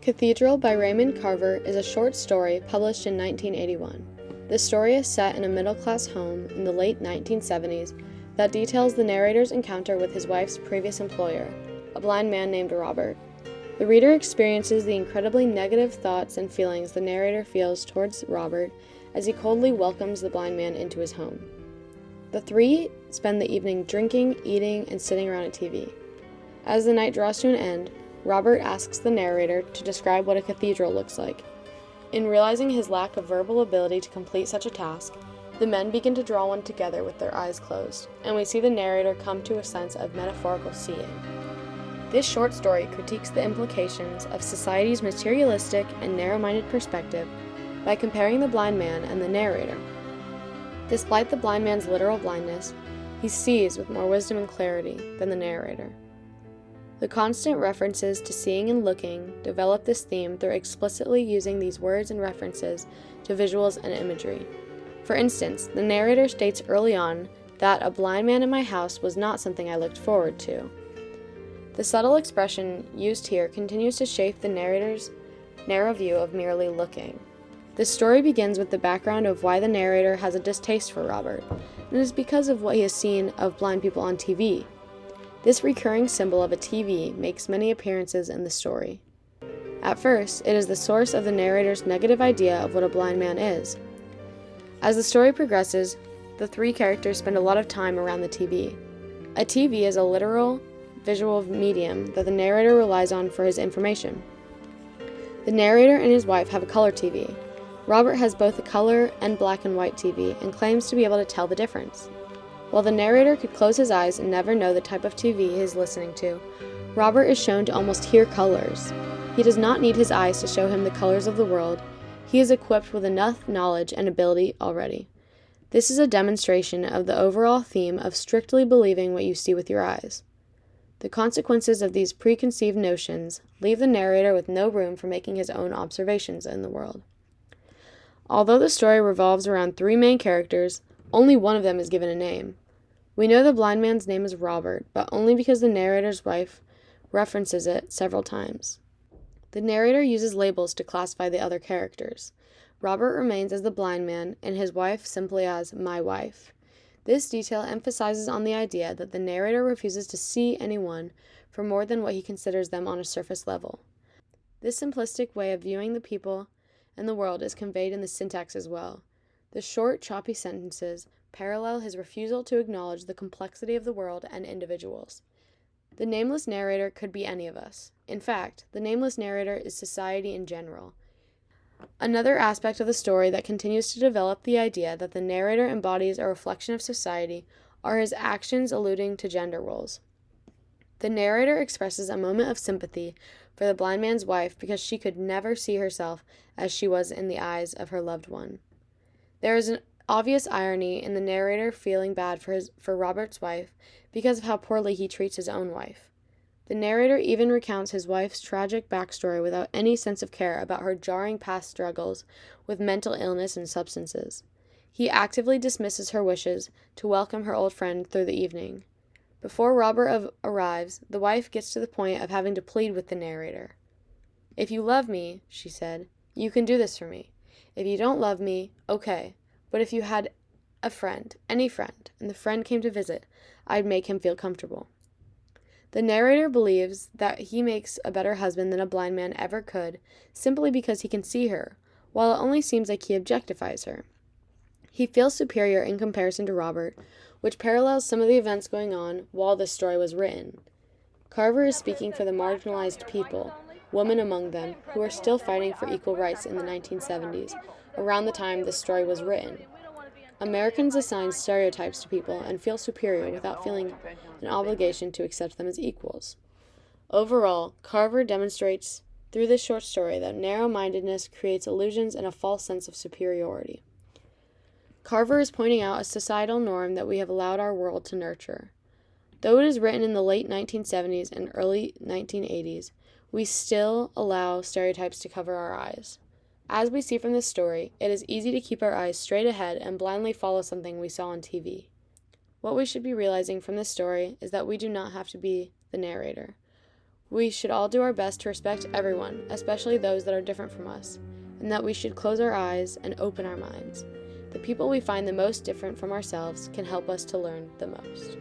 Cathedral by Raymond Carver is a short story published in 1981. The story is set in a middle-class home in the late 1970s that details the narrator's encounter with his wife's previous employer, a blind man named Robert. The reader experiences the incredibly negative thoughts and feelings the narrator feels towards Robert as he coldly welcomes the blind man into his home. The three spend the evening drinking, eating, and sitting around a TV. As the night draws to an end, Robert asks the narrator to describe what a cathedral looks like. In realizing his lack of verbal ability to complete such a task, the men begin to draw one together with their eyes closed, and we see the narrator come to a sense of metaphorical seeing. This short story critiques the implications of society's materialistic and narrow-minded perspective by comparing the blind man and the narrator. Despite the blind man's literal blindness, he sees with more wisdom and clarity than the narrator. The constant references to seeing and looking develop this theme through explicitly using these words and references to visuals and imagery. For instance, the narrator states early on that a blind man in my house was not something I looked forward to. The subtle expression used here continues to shape the narrator's narrow view of merely looking. The story begins with the background of why the narrator has a distaste for Robert, and it is because of what he has seen of blind people on TV. This recurring symbol of a TV makes many appearances in the story. At first, it is the source of the narrator's negative idea of what a blind man is. As the story progresses, the three characters spend a lot of time around the TV. A TV is a literal, visual medium that the narrator relies on for his information. The narrator and his wife have a color TV. Robert has both a color and black and white TV and claims to be able to tell the difference. While the narrator could close his eyes and never know the type of TV he is listening to, Robert is shown to almost hear colors. He does not need his eyes to show him the colors of the world. He is equipped with enough knowledge and ability already. This is a demonstration of the overall theme of strictly believing what you see with your eyes. The consequences of these preconceived notions leave the narrator with no room for making his own observations in the world. Although the story revolves around three main characters, only one of them is given a name. We know the blind man's name is Robert, but only because the narrator's wife references it several times. The narrator uses labels to classify the other characters. Robert remains as the blind man, and his wife simply as my wife. This detail emphasizes on the idea that the narrator refuses to see anyone for more than what he considers them on a surface level. This simplistic way of viewing the people and the world is conveyed in the syntax as well. The short, choppy sentences parallel his refusal to acknowledge the complexity of the world and individuals. The nameless narrator could be any of us. In fact, the nameless narrator is society in general. Another aspect of the story that continues to develop the idea that the narrator embodies a reflection of society are his actions alluding to gender roles. The narrator expresses a moment of sympathy for the blind man's wife because she could never see herself as she was in the eyes of her loved one. There is an obvious irony in the narrator feeling bad for Robert's wife because of how poorly he treats his own wife. The narrator even recounts his wife's tragic backstory without any sense of care about her jarring past struggles with mental illness and substances. He actively dismisses her wishes to welcome her old friend through the evening. Before Robert arrives, the wife gets to the point of having to plead with the narrator. "If you love me," she said, "you can do this for me. If you don't love me, okay, but if you had a friend, any friend, and the friend came to visit, I'd make him feel comfortable." The narrator believes that he makes a better husband than a blind man ever could, simply because he can see her, while it only seems like he objectifies her. He feels superior in comparison to Robert, which parallels some of the events going on while this story was written. Carver is speaking for the marginalized people, women among them, who are still fighting for equal rights in the 1970s, around the time this story was written. Americans assign stereotypes to people and feel superior without feeling an obligation to accept them as equals. Overall, Carver demonstrates through this short story that narrow-mindedness creates illusions and a false sense of superiority. Carver is pointing out a societal norm that we have allowed our world to nurture. Though it is written in the late 1970s and early 1980s, we still allow stereotypes to cover our eyes. As we see from this story, it is easy to keep our eyes straight ahead and blindly follow something we saw on TV. What we should be realizing from this story is that we do not have to be the narrator. We should all do our best to respect everyone, especially those that are different from us, and that we should close our eyes and open our minds. The people we find the most different from ourselves can help us to learn the most.